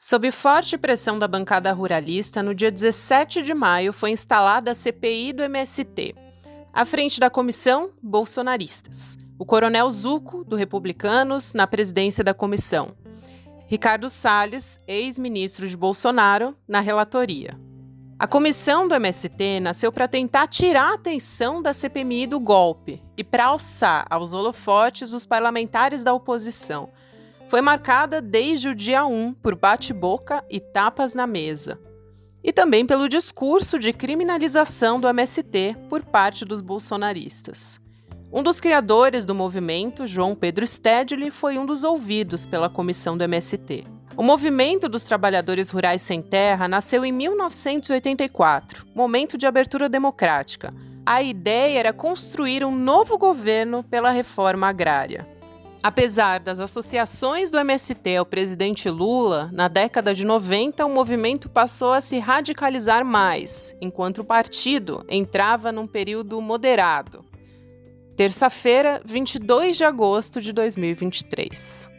Sob forte pressão da bancada ruralista, no dia 17 de maio foi instalada a CPI do MST. À frente da comissão, bolsonaristas. O coronel Zucco, do Republicanos, na presidência da comissão. Ricardo Salles, ex-ministro de Bolsonaro, na relatoria. A comissão do MST nasceu para tentar tirar a atenção da CPMI do golpe e para alçar aos holofotes os parlamentares da oposição. Foi marcada desde o dia 1 por bate-boca e tapas na mesa. E também pelo discurso de criminalização do MST por parte dos bolsonaristas. Um dos criadores do movimento, João Pedro Stedley, foi um dos ouvidos pela comissão do MST. O Movimento dos Trabalhadores Rurais Sem Terra nasceu em 1984, momento de abertura democrática. A ideia era construir um novo governo pela reforma agrária. Apesar das associações do MST ao presidente Lula, na década de 90 o movimento passou a se radicalizar mais, enquanto o partido entrava num período moderado. Terça-feira, 22 de agosto de 2023.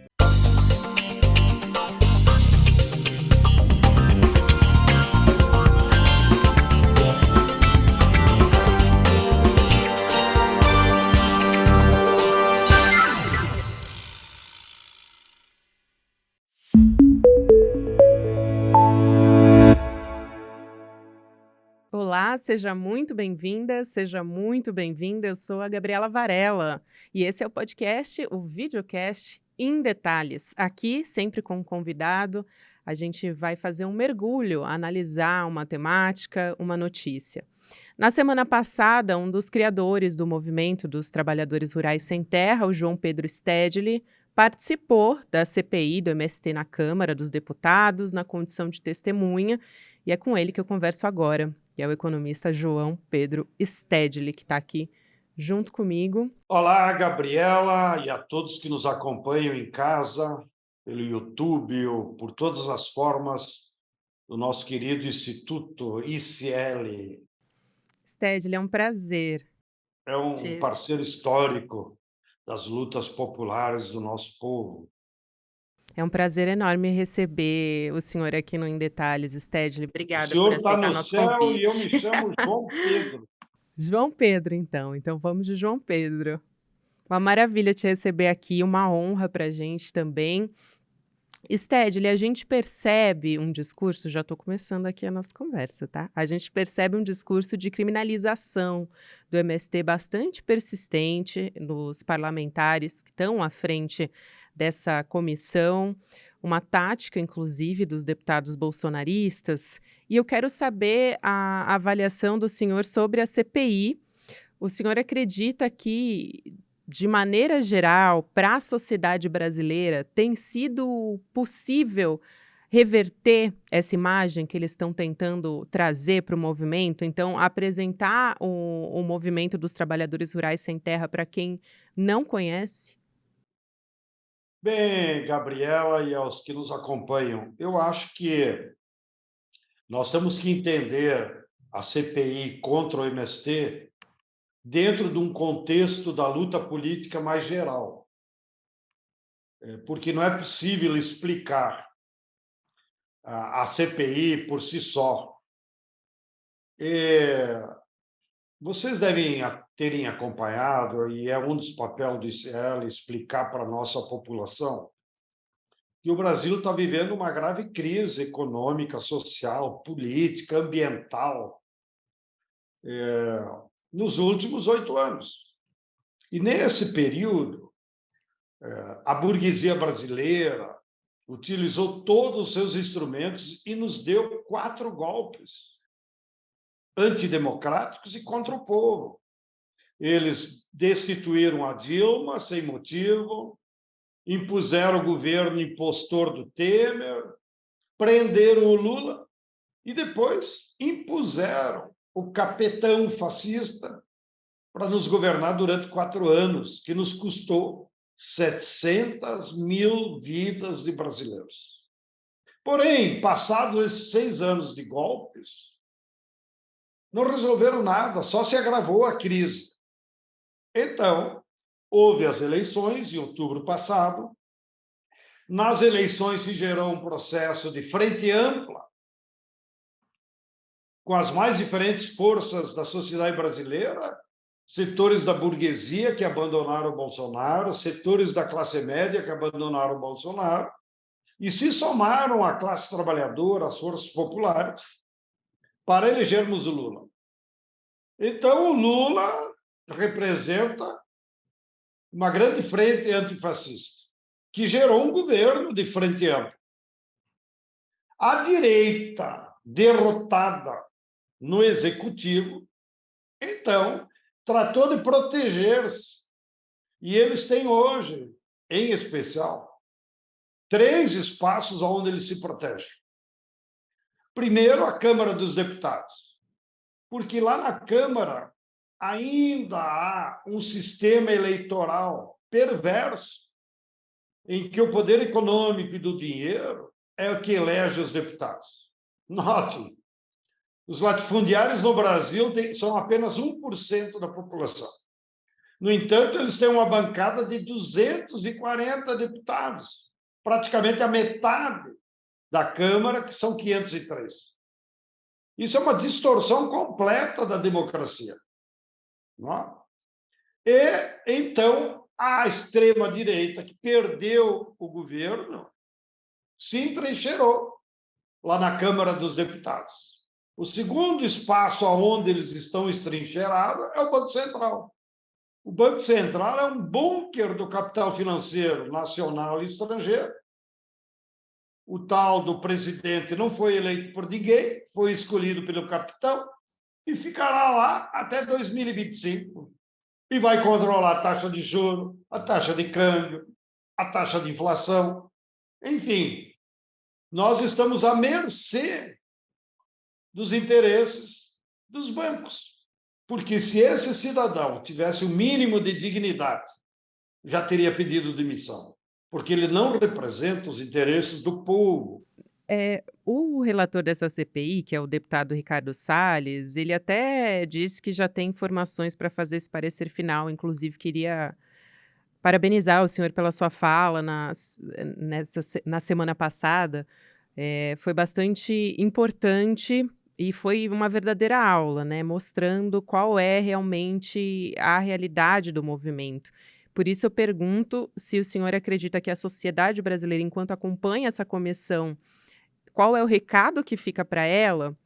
Olá, seja muito bem-vinda, seja muito bem-vinda. Eu sou a Gabriela Varela e esse é o podcast, o videocast em detalhes. Aqui, sempre com um convidado, a gente vai fazer um mergulho, analisar uma temática, uma notícia. Na semana passada, um dos criadores do Movimento dos Trabalhadores Rurais Sem Terra, o João Pedro Stedley, participou da CPI do MST na Câmara dos Deputados, na condição de testemunha, e é com ele que eu converso agora, que é o economista João Pedro Stedley, que está aqui junto comigo. Olá, Gabriela, e a todos que nos acompanham em casa, pelo YouTube ou por todas as formas do nosso querido Instituto ICL. Stedley, é um prazer. É um parceiro histórico das lutas populares do nosso povo. É um prazer enorme receber o senhor aqui no Em Detalhes, Stedley. Obrigada O senhor por está aceitar no nosso céu convite. e eu me chamo João Pedro. João Pedro, então. Então vamos de João Pedro. Uma maravilha te receber aqui, uma honra para a gente também. Stedley, a gente percebe um discurso, já estou começando aqui a nossa conversa, tá? A gente percebe um discurso de criminalização do MST bastante persistente nos parlamentares que estão à frente dessa comissão, uma tática, inclusive, dos deputados bolsonaristas. E eu quero saber a avaliação do senhor sobre a CPI. O senhor acredita que, de maneira geral, para a sociedade brasileira, tem sido possível reverter essa imagem que eles estão tentando trazer para o movimento? Então, apresentar o movimento dos trabalhadores rurais sem terra para quem não conhece? Bem, Gabriela e aos que nos acompanham, eu acho que nós temos que entender a CPI contra o MST dentro de um contexto da luta política mais geral, porque não é possível explicar a CPI por si só. Vocês devem terem acompanhado, e é um dos papéis do ICL, explicar para a nossa população que o Brasil está vivendo uma grave crise econômica, social, política, ambiental nos últimos 8 anos. E nesse período, a burguesia brasileira utilizou todos os seus instrumentos e nos deu 4 golpes antidemocráticos e contra o povo. Eles destituíram a Dilma sem motivo, impuseram o governo impostor do Temer, prenderam o Lula e depois impuseram o capetão fascista para nos governar durante 4 anos, que nos custou 700 mil vidas de brasileiros. Porém, passados esses 6 anos de golpes, não resolveram nada, só se agravou a crise. Então, houve as eleições em outubro passado, Nas eleições se gerou um processo de frente ampla, com as mais diferentes forças da sociedade brasileira, setores da burguesia que abandonaram o Bolsonaro, setores da classe média que abandonaram o Bolsonaro, e se somaram à classe trabalhadora, às forças populares, para elegermos o Lula. Então, o Lula representa uma grande frente antifascista, que gerou um governo de frente ampla. A direita, derrotada no executivo, então, tratou de proteger-se. E eles têm hoje, em especial, 3 espaços onde eles se protegem. Primeiro, a Câmara dos Deputados, porque lá na Câmara ainda há um sistema eleitoral perverso, em que o poder econômico e do dinheiro é o que elege os deputados. Note, os latifundiários no Brasil são apenas 1% da população. No entanto, eles têm uma bancada de 240 deputados, praticamente a metade da Câmara, que são 503. Isso é uma distorção completa da democracia. Não é? E, então, a extrema-direita, que perdeu o governo, se entrincheirou lá na Câmara dos Deputados. O segundo espaço onde eles estão estrincheirados é o Banco Central. O Banco Central é um bunker do capital financeiro nacional e estrangeiro. O tal do presidente não foi eleito por ninguém, foi escolhido pelo capitão e ficará lá até 2025. E vai controlar a taxa de juros, a taxa de câmbio, a taxa de inflação. Enfim, nós estamos à mercê dos interesses dos bancos. Porque se esse cidadão tivesse o mínimo de dignidade, já teria pedido demissão, porque ele não representa os interesses do povo. O relator dessa CPI, que é o deputado Ricardo Salles, ele até disse que já tem informações para fazer esse parecer final. Inclusive, queria parabenizar o senhor pela sua fala na semana passada. Foi bastante importante e foi uma verdadeira aula, né, mostrando qual é realmente a realidade do movimento. Por isso eu pergunto se o senhor acredita que a sociedade brasileira, enquanto acompanha essa comissão, qual é o recado que fica para ela?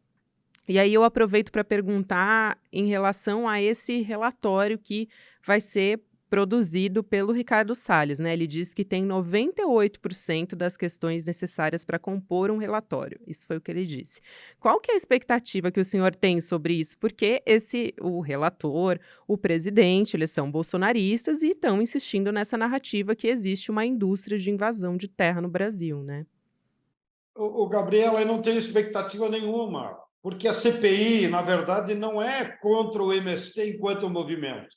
E aí eu aproveito para perguntar em relação a esse relatório que vai ser produzido pelo Ricardo Salles, né? Ele diz que tem 98% das questões necessárias para compor um relatório. Isso foi o que ele disse. Qual que é a expectativa que o senhor tem sobre isso? Porque o relator, o presidente, eles são bolsonaristas e estão insistindo nessa narrativa que existe uma indústria de invasão de terra no Brasil, né? O Gabriel, eu não tenho expectativa nenhuma, porque a CPI, na verdade, não é contra o MST enquanto movimento.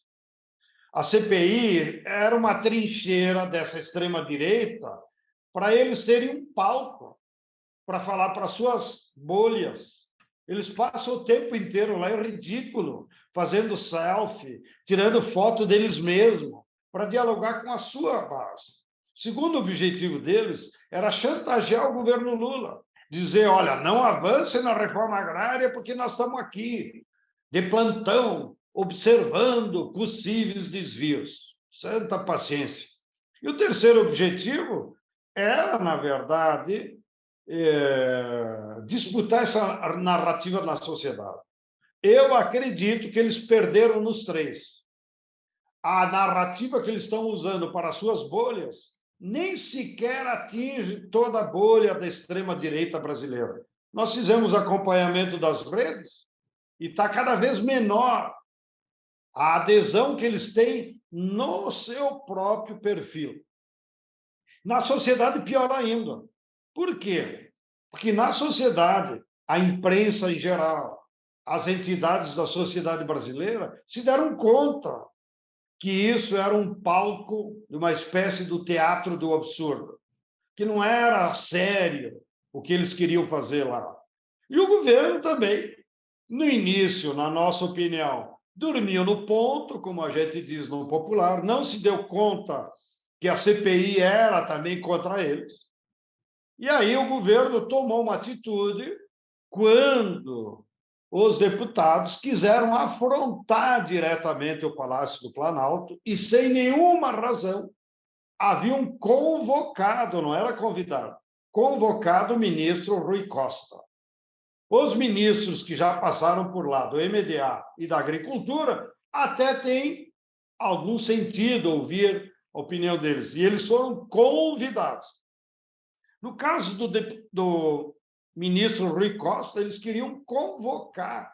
A CPI era uma trincheira dessa extrema-direita para eles terem um palco para falar para suas bolhas. Eles passam o tempo inteiro lá, é ridículo, fazendo selfie, tirando foto deles mesmos, para dialogar com a sua base. O segundo objetivo deles era chantagear o governo Lula, dizer, olha, não avance na reforma agrária porque nós estamos aqui, de plantão, observando possíveis desvios. Santa paciência. E o terceiro objetivo era, na verdade, disputar essa narrativa na sociedade. Eu acredito que eles perderam nos 3. A narrativa que eles estão usando para suas bolhas nem sequer atinge toda a bolha da extrema-direita brasileira. Nós fizemos acompanhamento das redes e está cada vez menor a adesão que eles têm no seu próprio perfil. Na sociedade, pior ainda. Por quê? Porque na sociedade, a imprensa em geral, as entidades da sociedade brasileira se deram conta que isso era um palco de uma espécie do teatro do absurdo, que não era sério o que eles queriam fazer lá. E o governo também, no início, na nossa opinião, dormiu no ponto, como a gente diz no popular, não se deu conta que a CPI era também contra eles. E aí o governo tomou uma atitude quando os deputados quiseram afrontar diretamente o Palácio do Planalto e, sem nenhuma razão, haviam convocado, não era convidado, convocado o ministro Rui Costa. Os ministros que já passaram por lá, do MDA e da Agricultura, até tem algum sentido ouvir a opinião deles. E eles foram convidados. No caso do ministro Rui Costa, eles queriam convocar,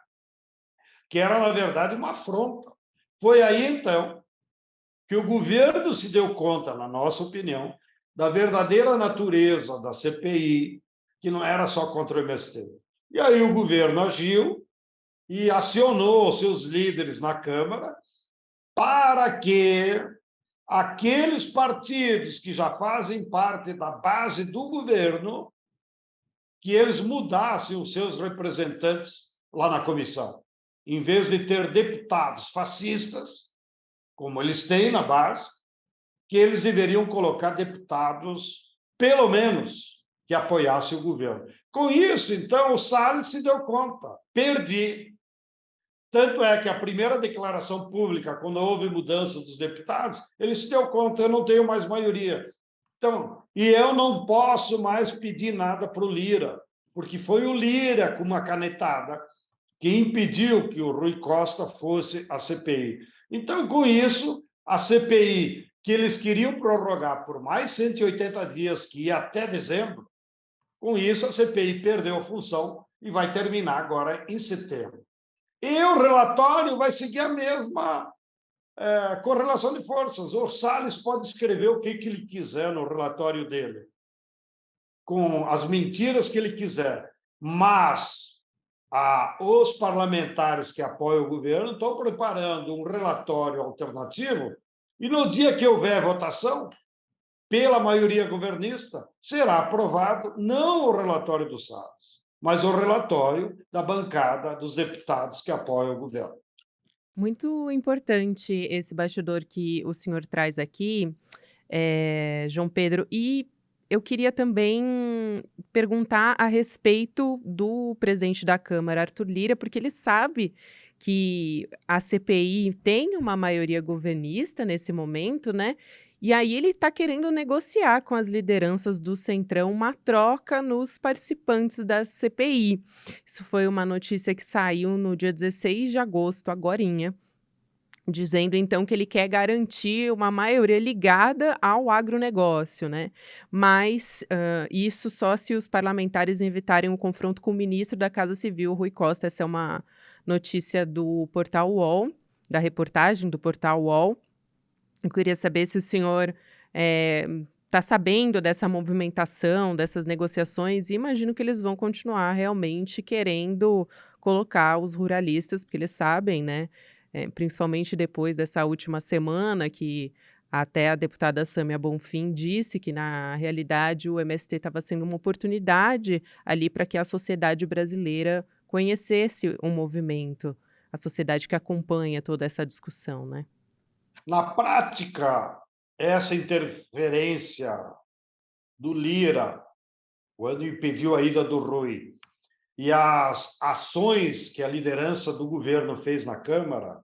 que era, na verdade, uma afronta. Foi aí, então, que o governo se deu conta, na nossa opinião, da verdadeira natureza da CPI, que não era só contra o MST. E aí o governo agiu e acionou os seus líderes na Câmara para que aqueles partidos que já fazem parte da base do governo, que eles mudassem os seus representantes lá na comissão. Em vez de ter deputados fascistas, como eles têm na base, que eles deveriam colocar deputados, pelo menos, que apoiassem o governo. Com isso, então, o Salles se deu conta, perdi. Tanto é que a primeira declaração pública, quando houve mudança dos deputados, ele se deu conta, eu não tenho mais maioria. Então, e eu não posso mais pedir nada para o Lira, porque foi o Lira, com uma canetada, que impediu que o Rui Costa fosse à CPI. Então, com isso, a CPI, que eles queriam prorrogar por mais 180 dias, que ia até dezembro, com isso a CPI perdeu a função e vai terminar agora em setembro. E o relatório vai seguir a mesma correlação de forças. O Salles pode escrever o que ele quiser no relatório dele, com as mentiras que ele quiser, mas os parlamentares que apoiam o governo estão preparando um relatório alternativo e no dia que houver votação, pela maioria governista, será aprovado não o relatório do Salles, mas o relatório da bancada dos deputados que apoiam o governo. Muito importante esse bastidor que o senhor traz aqui, João Pedro. E eu queria também perguntar a respeito do presidente da Câmara, Arthur Lira, porque ele sabe que a CPI tem uma maioria governista nesse momento, né? E aí ele está querendo negociar com as lideranças do Centrão uma troca nos participantes da CPI. Isso foi uma notícia que saiu no dia 16 de agosto, agorinha, dizendo então que ele quer garantir uma maioria ligada ao agronegócio, né? Mas isso só se os parlamentares evitarem um confronto com o ministro da Casa Civil, Rui Costa. Essa é uma notícia do portal UOL, da reportagem do portal UOL. Eu queria saber se o senhor está sabendo dessa movimentação, dessas negociações, e imagino que eles vão continuar realmente querendo colocar os ruralistas, porque eles sabem, né, principalmente depois dessa última semana, que até a deputada Sâmia Bonfim disse que, na realidade, o MST estava sendo uma oportunidade ali para que a sociedade brasileira conhecesse o movimento, a sociedade que acompanha toda essa discussão, né? Na prática, essa interferência do Lira, quando impediu a ida do Rui, e as ações que a liderança do governo fez na Câmara,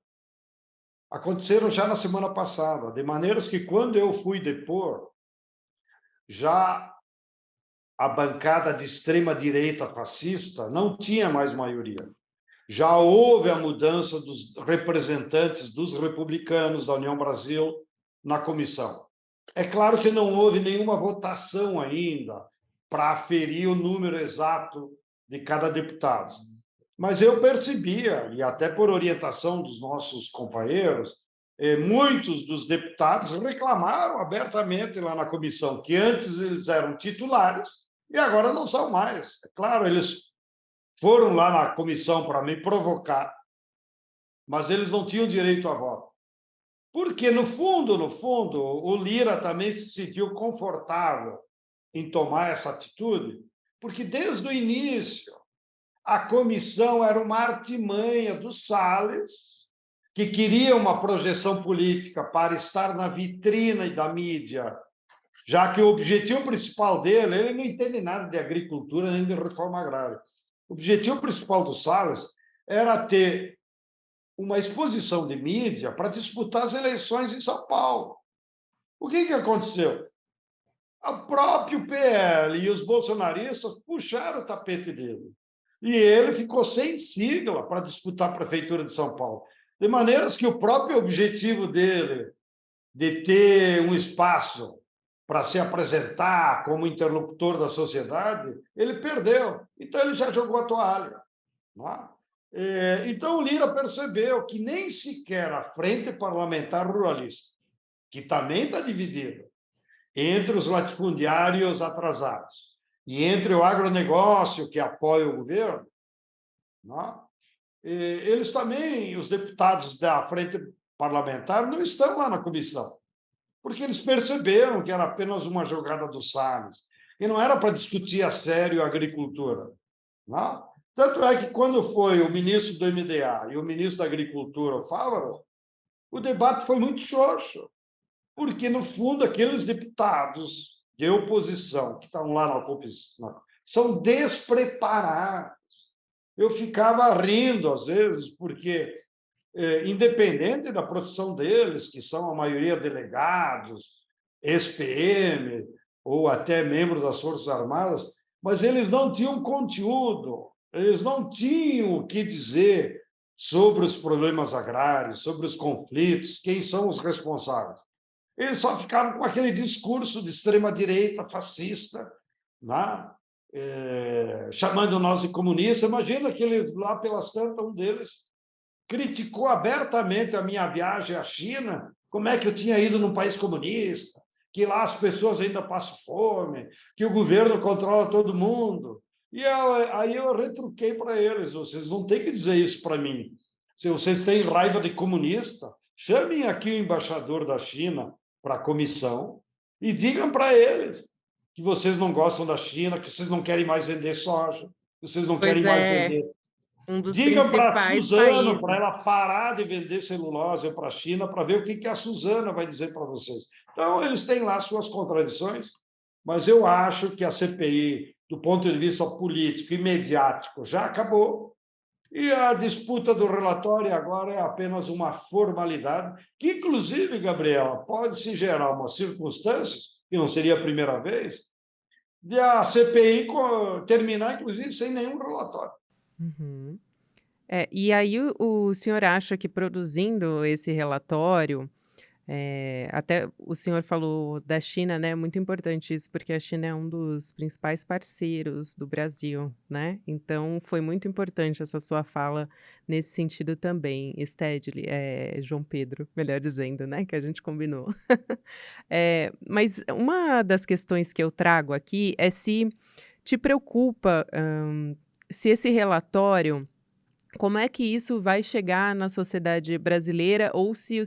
aconteceram já na semana passada, de maneiras que, quando eu fui depor, já a bancada de extrema-direita fascista não tinha mais maioria. Já houve a mudança dos representantes dos republicanos da União Brasil na comissão. É claro que não houve nenhuma votação ainda para aferir o número exato de cada deputado. Mas eu percebia, e até por orientação dos nossos companheiros, muitos dos deputados reclamaram abertamente lá na comissão que antes eles eram titulares e agora não são mais. É claro, eles foram lá na comissão para me provocar, mas eles não tinham direito a voto. Porque, no fundo, o Lira também se sentiu confortável em tomar essa atitude, porque desde o início a comissão era uma artimanha do Salles, que queria uma projeção política para estar na vitrine da mídia, já que o objetivo principal dele, ele não entende nada de agricultura nem de reforma agrária. O objetivo principal do Salles era ter uma exposição de mídia para disputar as eleições em São Paulo. O que aconteceu? O próprio PL e os bolsonaristas puxaram o tapete dele. E ele ficou sem sigla para disputar a prefeitura de São Paulo. De maneiras que o próprio objetivo dele, de ter um espaço para se apresentar como interlocutor da sociedade, ele perdeu. Então, ele já jogou a toalha. Não é? Então, o Lira percebeu que nem sequer a Frente Parlamentar Ruralista, que também está dividida entre os latifundiários atrasados e entre o agronegócio, que apoia o governo, não é? Eles também, os deputados da Frente Parlamentar, não estão lá na comissão, porque eles perceberam que era apenas uma jogada do Salles, e não era para discutir a sério a agricultura. Não é? Tanto é que, quando foi o ministro do MDA e o ministro da Agricultura, o Fávaro, o debate foi muito xoxo, porque, no fundo, aqueles deputados de oposição que estão lá na comissão são despreparados. Eu ficava rindo, às vezes, porque, independente da profissão deles, que são a maioria delegados, ex-PM ou até membros das Forças Armadas, mas eles não tinham conteúdo, eles não tinham o que dizer sobre os problemas agrários, sobre os conflitos, quem são os responsáveis. Eles só ficaram com aquele discurso de extrema-direita, fascista, né? Chamando nós de comunistas. Imagina que eles, lá pelas tantas, um deles criticou abertamente a minha viagem à China, como é que eu tinha ido num país comunista, que lá as pessoas ainda passam fome, que o governo controla todo mundo. E aí eu retruquei para eles: vocês não têm que dizer isso para mim. Se vocês têm raiva de comunista, chamem aqui o embaixador da China para a comissão e digam para eles que vocês não gostam da China, que vocês não querem mais vender soja, que vocês não Pois querem mais é, vender. um dos Digam para a principais Suzano, para ela países. parar de vender celulose para a China, para ver o que a Suzana vai dizer para vocês. Então, eles têm lá suas contradições, mas eu acho que a CPI, do ponto de vista político e mediático, já acabou. E a disputa do relatório agora é apenas uma formalidade, que, inclusive, Gabriela, pode se gerar umas circunstâncias, que não seria a primeira vez, de a CPI terminar, inclusive, sem nenhum relatório. Uhum. E aí o senhor acha que, produzindo esse relatório, até o senhor falou da China, né, muito importante isso, porque a China é um dos principais parceiros do Brasil, né, então foi muito importante essa sua fala nesse sentido também, Stedley, João Pedro, melhor dizendo, né, que a gente combinou. Mas uma das questões que eu trago aqui é se te preocupa, se esse relatório, como é que isso vai chegar na sociedade brasileira, ou se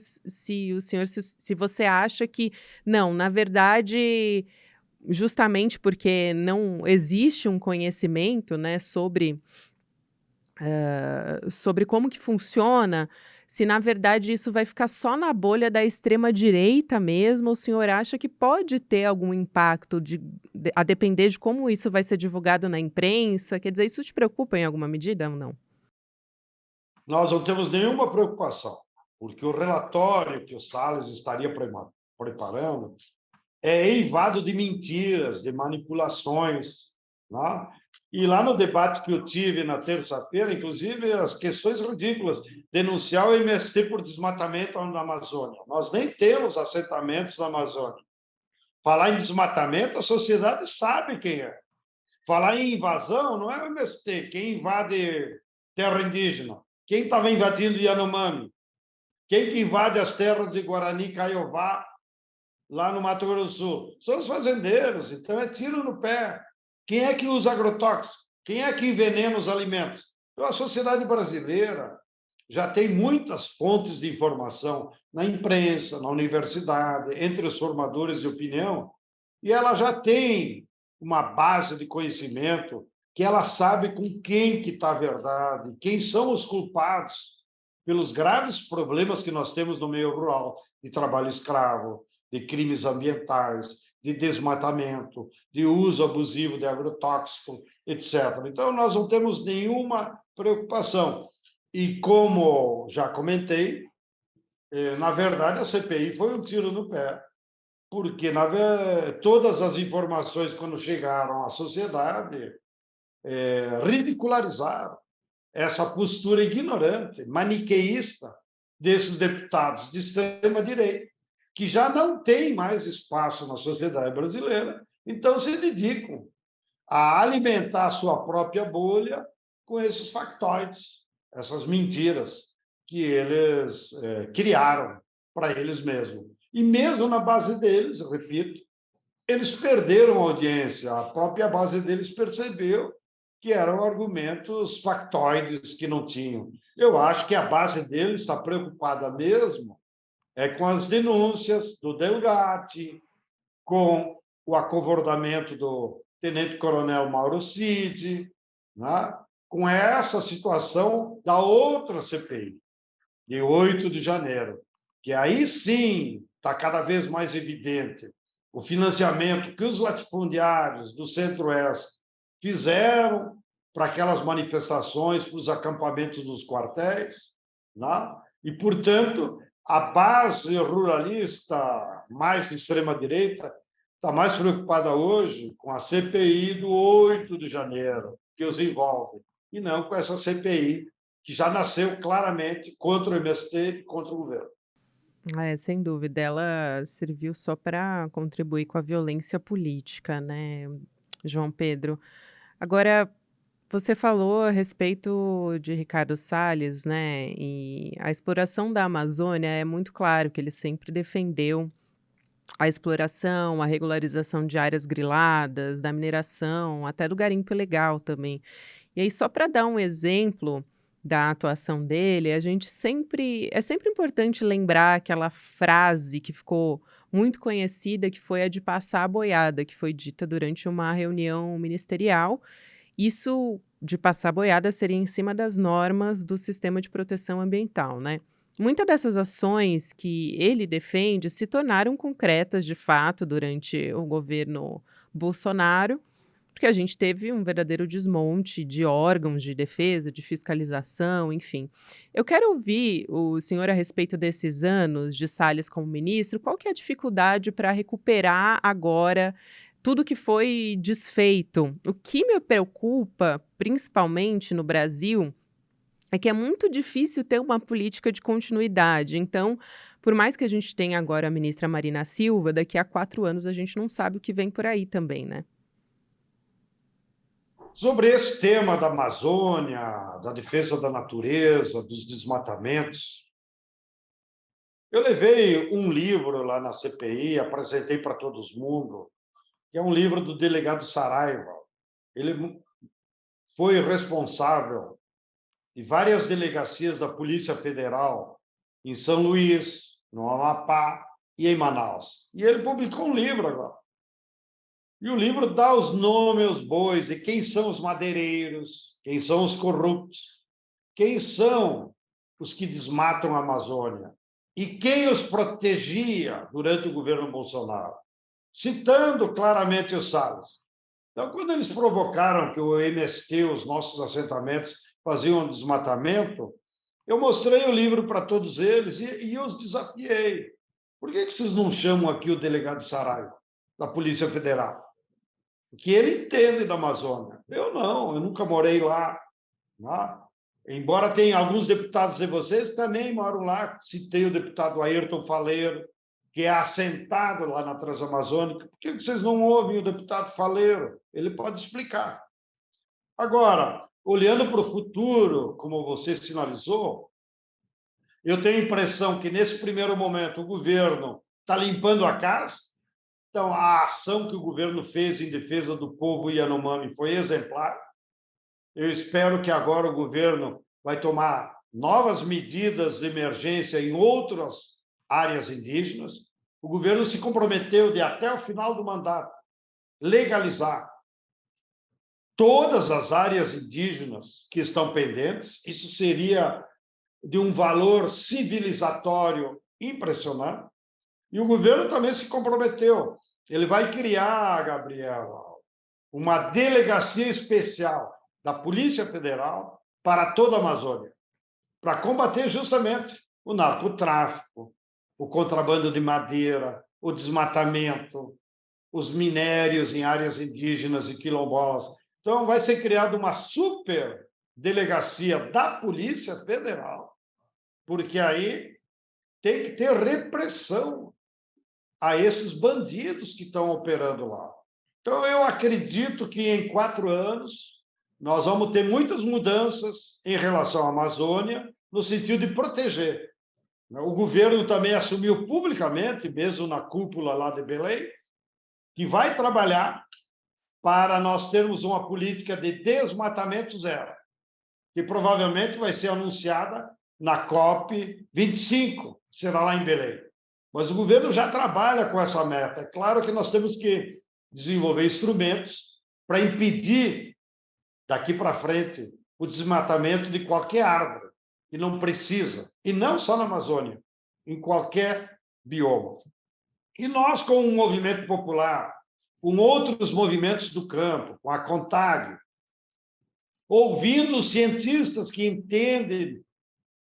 você acha que não, na verdade, justamente porque não existe um conhecimento, né, sobre como que funciona, se na verdade isso vai ficar só na bolha da extrema direita mesmo, ou o senhor acha que pode ter algum impacto a depender de como isso vai ser divulgado na imprensa? Quer dizer, isso te preocupa em alguma medida ou não? Nós não temos nenhuma preocupação, porque o relatório que o Salles estaria preparando é eivado de mentiras, de manipulações. Né? E lá no debate que eu tive na terça-feira, inclusive, as questões ridículas, denunciar o MST por desmatamento na Amazônia. Nós nem temos assentamentos na Amazônia. Falar em desmatamento, a sociedade sabe quem é. Falar em invasão, não é o MST, quem invade terra indígena. Quem estava invadindo Yanomami? Quem que invade as terras de Guarani e Caiová, lá no Mato Grosso do Sul? São os fazendeiros, então é tiro no pé. Quem é que usa agrotóxicos? Quem é que envenena os alimentos? Então, a sociedade brasileira já tem muitas fontes de informação na imprensa, na universidade, entre os formadores de opinião, e ela já tem uma base de conhecimento que ela sabe com quem que está a verdade, quem são os culpados. pelos graves problemas que nós temos no meio rural, de trabalho escravo, de crimes ambientais, de desmatamento, de uso abusivo de agrotóxico, etc. Então, nós não temos nenhuma preocupação. E, como já comentei, na verdade, a CPI foi um tiro no pé, porque todas as informações, quando chegaram à sociedade, ridicularizaram essa postura ignorante, maniqueísta desses deputados de extrema-direita, que já não tem mais espaço na sociedade brasileira, então se dedicam a alimentar a sua própria bolha com esses factoides, essas mentiras que eles criaram para eles mesmos. E mesmo na base deles, repito, eles perderam a audiência, a própria base deles percebeu que eram argumentos factoides que não tinham. Eu acho que a base deles está preocupada mesmo com as denúncias do Delgatti, com o acovardamento do tenente-coronel Mauro Cid, né? Com essa situação da outra CPI, de 8 de janeiro, que aí sim está cada vez mais evidente o financiamento que os latifundiários do Centro-Oeste fizeram para aquelas manifestações, para os acampamentos dos quartéis, né? E, portanto, a base ruralista mais de extrema-direita está mais preocupada hoje com a CPI do 8 de janeiro, que os envolve, e não com essa CPI que já nasceu claramente contra o MST e contra o governo. É, sem dúvida, ela serviu só para contribuir com a violência política, né, João Pedro. Agora, você falou a respeito de Ricardo Salles, né, e a exploração da Amazônia é muito claro que ele sempre defendeu a exploração, a regularização de áreas griladas, da mineração, até do garimpo ilegal também. E aí, só para dar um exemplo da atuação dele, a gente sempre importante lembrar aquela frase que ficou muito conhecida, que foi a de passar a boiada, que foi dita durante uma reunião ministerial. Isso de passar a boiada seria em cima das normas do sistema de proteção ambiental, né? Muitas dessas ações que ele defende se tornaram concretas de fato durante o governo Bolsonaro, porque a gente teve um verdadeiro desmonte de órgãos de defesa, de fiscalização, enfim. Eu quero ouvir o senhor a respeito desses anos de Salles como ministro. Qual que é a dificuldade para recuperar agora tudo que foi desfeito? O que me preocupa, principalmente no Brasil, é que é muito difícil ter uma política de continuidade. Então, por mais que a gente tenha agora a ministra Marina Silva, daqui a 4 anos a gente não sabe o que vem por aí também, né? Sobre esse tema da Amazônia, da defesa da natureza, dos desmatamentos, eu levei um livro lá na CPI, apresentei para todo mundo, que é um livro do delegado Saraiva. Ele foi responsável de várias delegacias da Polícia Federal em São Luís, no Amapá e em Manaus. E ele publicou um livro agora. E o livro dá os nomes aos bois, e quem são os madeireiros, quem são os corruptos, quem são os que desmatam a Amazônia e quem os protegia durante o governo Bolsonaro, citando claramente os Salles. Então, quando eles provocaram que o MST, os nossos assentamentos, faziam um desmatamento, eu mostrei o livro para todos eles e os desafiei. Por que vocês não chamam aqui o delegado Saraiva, da Polícia Federal? Porque ele entende da Amazônia. Eu não, eu nunca morei lá. Né? Embora tenha alguns deputados de vocês também moram lá. Citei o deputado Ayrton Faleiro, que é assentado lá na Transamazônica. Por que vocês não ouvem o deputado Faleiro? Ele pode explicar. Agora, olhando para o futuro, como você sinalizou, eu tenho a impressão que, nesse primeiro momento, o governo está limpando a casa. Então, a ação que o governo fez em defesa do povo Yanomami foi exemplar. Eu espero que agora o governo vai tomar novas medidas de emergência em outras áreas indígenas. O governo se comprometeu de, até o final do mandato, legalizar todas as áreas indígenas que estão pendentes. Isso seria de um valor civilizatório impressionante. E o governo também se comprometeu. Ele vai criar, Gabriela, uma delegacia especial da Polícia Federal para toda a Amazônia, para combater justamente o narcotráfico, o contrabando de madeira, o desmatamento, os minérios em áreas indígenas e quilombolas. Então, vai ser criada uma super delegacia da Polícia Federal, porque aí tem que ter repressão a esses bandidos que estão operando lá. Então, eu acredito que em 4 anos nós vamos ter muitas mudanças em relação à Amazônia, no sentido de proteger. O governo também assumiu publicamente, mesmo na cúpula lá de Belém, que vai trabalhar para nós termos uma política de desmatamento zero, que provavelmente vai ser anunciada na COP 25, será lá em Belém. Mas o governo já trabalha com essa meta. É claro que nós temos que desenvolver instrumentos para impedir, daqui para frente, o desmatamento de qualquer árvore que não precisa, e não só na Amazônia, em qualquer bioma. E nós, como um movimento popular, com outros movimentos do campo, com a CONTAG, ouvindo cientistas que entendem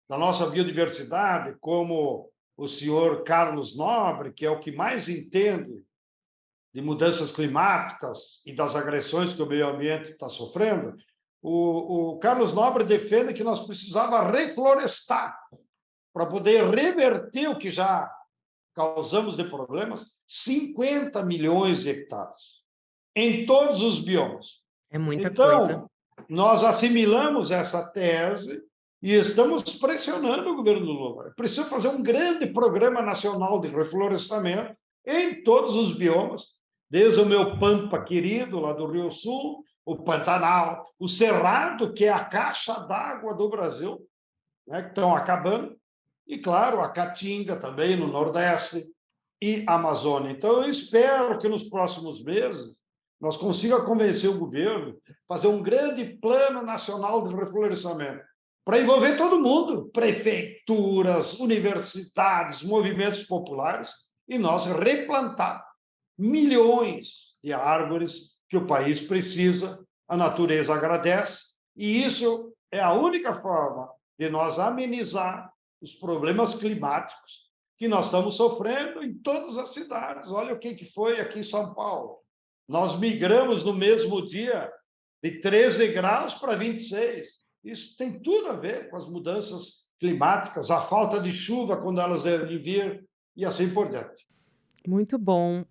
da nossa biodiversidade, como o senhor Carlos Nobre, que é o que mais entende de mudanças climáticas e das agressões que o meio ambiente está sofrendo, o Carlos Nobre defende que nós precisávamos reflorestar para poder reverter o que já causamos de problemas, 50 milhões de hectares em todos os biomas. É muita coisa. Então, nós assimilamos essa tese e estamos pressionando o governo do Lula. Precisa fazer um grande programa nacional de reflorestamento em todos os biomas, desde o meu Pampa querido, lá do Rio Sul, o Pantanal, o Cerrado, que é a caixa d'água do Brasil, né, que estão acabando, e, claro, a Caatinga também, no Nordeste, e a Amazônia. Então, eu espero que nos próximos meses nós consigamos convencer o governo a fazer um grande plano nacional de reflorestamento, para envolver todo mundo, prefeituras, universidades, movimentos populares, e nós replantar milhões de árvores que o país precisa, a natureza agradece, e isso é a única forma de nós amenizar os problemas climáticos que nós estamos sofrendo em todas as cidades. Olha o que foi aqui em São Paulo. Nós migramos no mesmo dia de 13 graus para 26. Isso tem tudo a ver com as mudanças climáticas, a falta de chuva quando elas devem vir e assim por diante. Muito bom.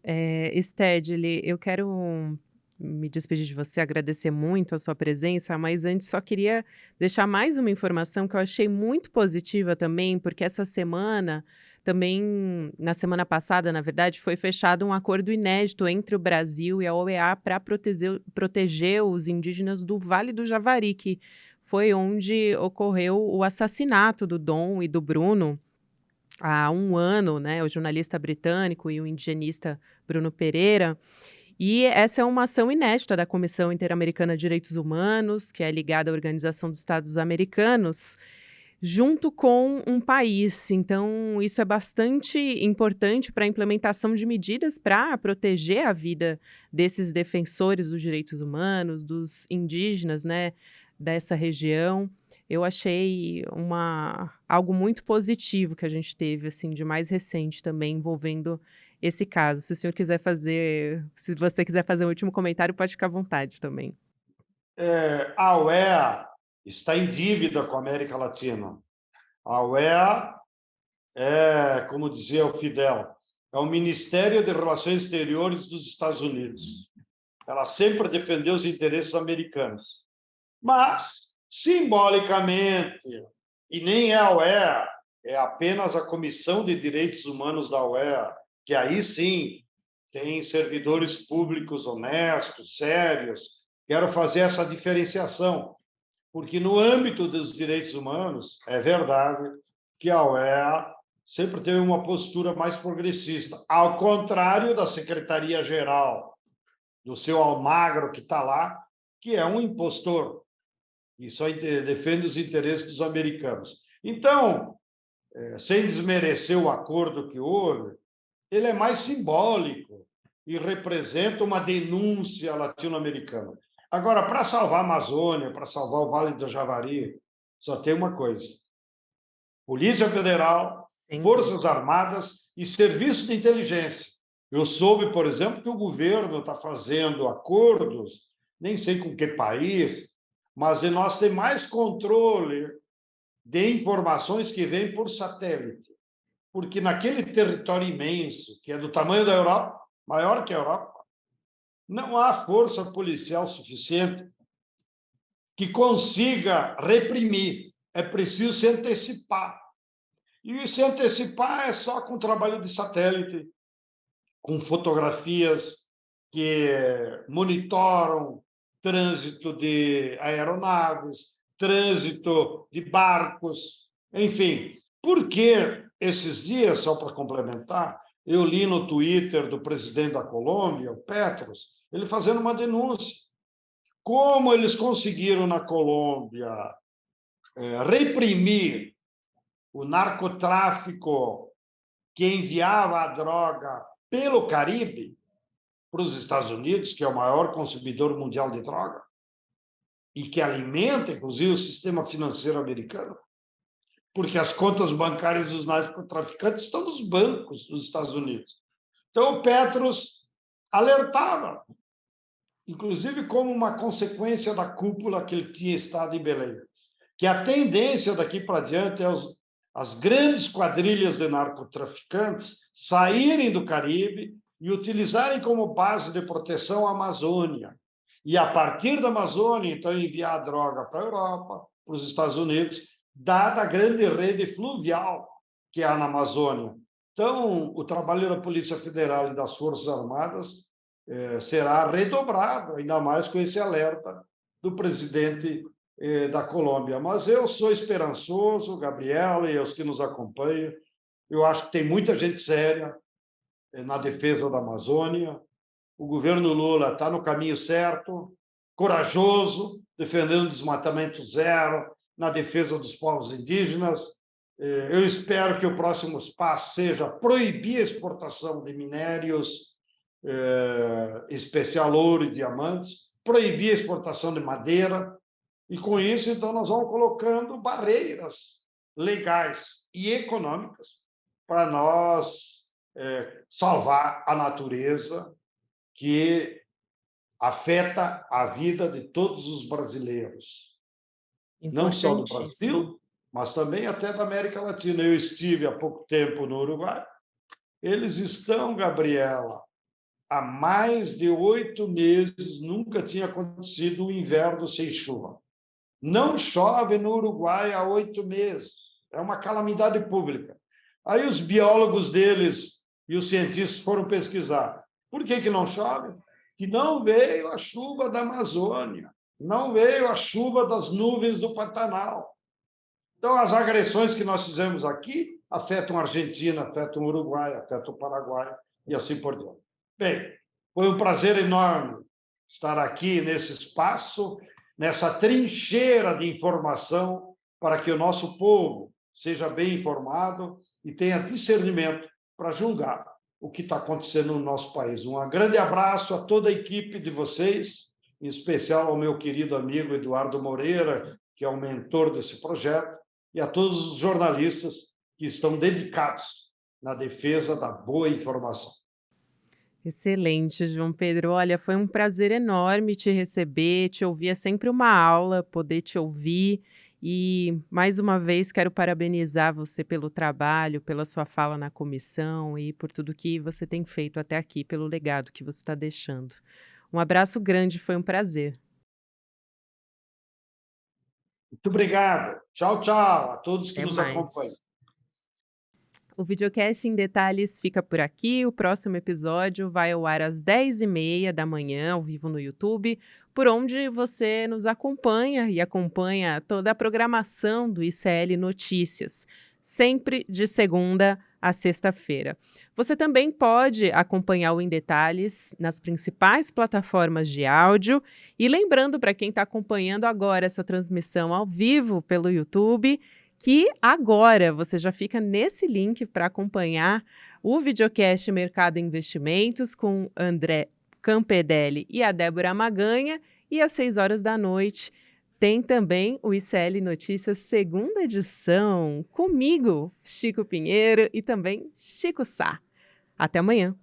Stedley, eu quero me despedir de você, agradecer muito a sua presença, mas antes só queria deixar mais uma informação que eu achei muito positiva também, porque essa semana, também na semana passada, na verdade, foi fechado um acordo inédito entre o Brasil e a OEA para proteger os indígenas do Vale do Javari, que foi onde ocorreu o assassinato do Dom e do Bruno há um ano, né, o jornalista britânico e o indigenista Bruno Pereira. E essa é uma ação inédita da Comissão Interamericana de Direitos Humanos, que é ligada à Organização dos Estados Americanos, junto com um país. Então, isso é bastante importante para a implementação de medidas para proteger a vida desses defensores dos direitos humanos, dos indígenas, né, dessa região. Eu achei algo muito positivo que a gente teve, assim, de mais recente também, envolvendo esse caso. Se você quiser fazer um último comentário, pode ficar à vontade também. A OEA está em dívida com a América Latina. A OEA como dizia o Fidel, é o Ministério de Relações Exteriores dos Estados Unidos. Ela sempre defendeu os interesses americanos. Mas, simbolicamente, e nem é a OEA, é apenas a Comissão de Direitos Humanos da OEA, que aí sim tem servidores públicos honestos, sérios. Quero fazer essa diferenciação, porque no âmbito dos direitos humanos, é verdade que a OEA sempre teve uma postura mais progressista, ao contrário da Secretaria-Geral, do seu Almagro, que está lá, que é um impostor e só defende os interesses dos americanos. Então, sem desmerecer o acordo que houve, ele é mais simbólico e representa uma denúncia latino-americana. Agora, para salvar a Amazônia, para salvar o Vale do Javari, só tem uma coisa: Polícia Federal, Forças Armadas e Serviço de Inteligência. Eu soube, por exemplo, que o governo está fazendo acordos, nem sei com que país, mas nós temos mais controle de informações que vêm por satélite. Porque naquele território imenso, que é do tamanho da Europa, maior que a Europa, não há força policial suficiente que consiga reprimir. É preciso se antecipar. E se antecipar é só com trabalho de satélite, com fotografias que monitoram trânsito de aeronaves, trânsito de barcos, enfim. Porque esses dias, só para complementar, eu li no Twitter do presidente da Colômbia, o Petros, ele fazendo uma denúncia. Como eles conseguiram na Colômbia reprimir o narcotráfico que enviava a droga pelo Caribe para os Estados Unidos, que é o maior consumidor mundial de droga, e que alimenta, inclusive, o sistema financeiro americano, porque as contas bancárias dos narcotraficantes estão nos bancos dos Estados Unidos. Então, o Petros alertava, inclusive como uma consequência da cúpula que ele tinha estado em Belém, que a tendência daqui para diante é as grandes quadrilhas de narcotraficantes saírem do Caribe e utilizarem como base de proteção a Amazônia. E, a partir da Amazônia, então, enviar a droga para a Europa, para os Estados Unidos, dada a grande rede fluvial que há na Amazônia. Então, o trabalho da Polícia Federal e das Forças Armadas será redobrado, ainda mais com esse alerta do presidente da Colômbia. Mas eu sou esperançoso, Gabriela e os que nos acompanham. Eu acho que tem muita gente séria na defesa da Amazônia. O governo Lula está no caminho certo, corajoso, defendendo o desmatamento zero, na defesa dos povos indígenas. Eu espero que o próximo passo seja proibir a exportação de minérios, em especial ouro e diamantes, proibir a exportação de madeira, e com isso, então, nós vamos colocando barreiras legais e econômicas para nós salvar a natureza que afeta a vida de todos os brasileiros, não só do Brasil, mas também até da América Latina. Eu estive há pouco tempo no Uruguai. Eles estão, Gabriela, há mais de 8 meses, nunca tinha acontecido um inverno sem chuva. Não chove no Uruguai há 8 meses. É uma calamidade pública. Aí os biólogos deles e os cientistas foram pesquisar. Por que não chove? Que não veio a chuva da Amazônia, não veio a chuva das nuvens do Pantanal. Então, as agressões que nós fizemos aqui afetam a Argentina, afetam o Uruguai, afetam o Paraguai e assim por diante. Bem, foi um prazer enorme estar aqui nesse espaço, nessa trincheira de informação, para que o nosso povo seja bem informado e tenha discernimento para julgar o que está acontecendo no nosso país. Um grande abraço a toda a equipe de vocês, em especial ao meu querido amigo Eduardo Moreira, que é o mentor desse projeto, e a todos os jornalistas que estão dedicados na defesa da boa informação. Excelente, João Pedro. Olha, foi um prazer enorme te receber, te ouvir. É sempre uma aula poder te ouvir. E, mais uma vez, quero parabenizar você pelo trabalho, pela sua fala na comissão e por tudo que você tem feito até aqui, pelo legado que você está deixando. Um abraço grande, foi um prazer. Muito obrigado. Tchau, tchau a todos que Até nos mais. acompanham. O Videocast em Detalhes fica por aqui. O próximo episódio vai ao ar às 10h30 da manhã, ao vivo no YouTube, por onde você nos acompanha e acompanha toda a programação do ICL Notícias, sempre de segunda a sexta-feira. Você também pode acompanhar o Em Detalhes nas principais plataformas de áudio. E lembrando para quem está acompanhando agora essa transmissão ao vivo pelo YouTube, que agora você já fica nesse link para acompanhar o videocast Mercado e Investimentos com André Campedelli e a Débora Maganha, e às 18h tem também o ICL Notícias segunda edição, comigo, Chico Pinheiro, e também Chico Sá. Até amanhã!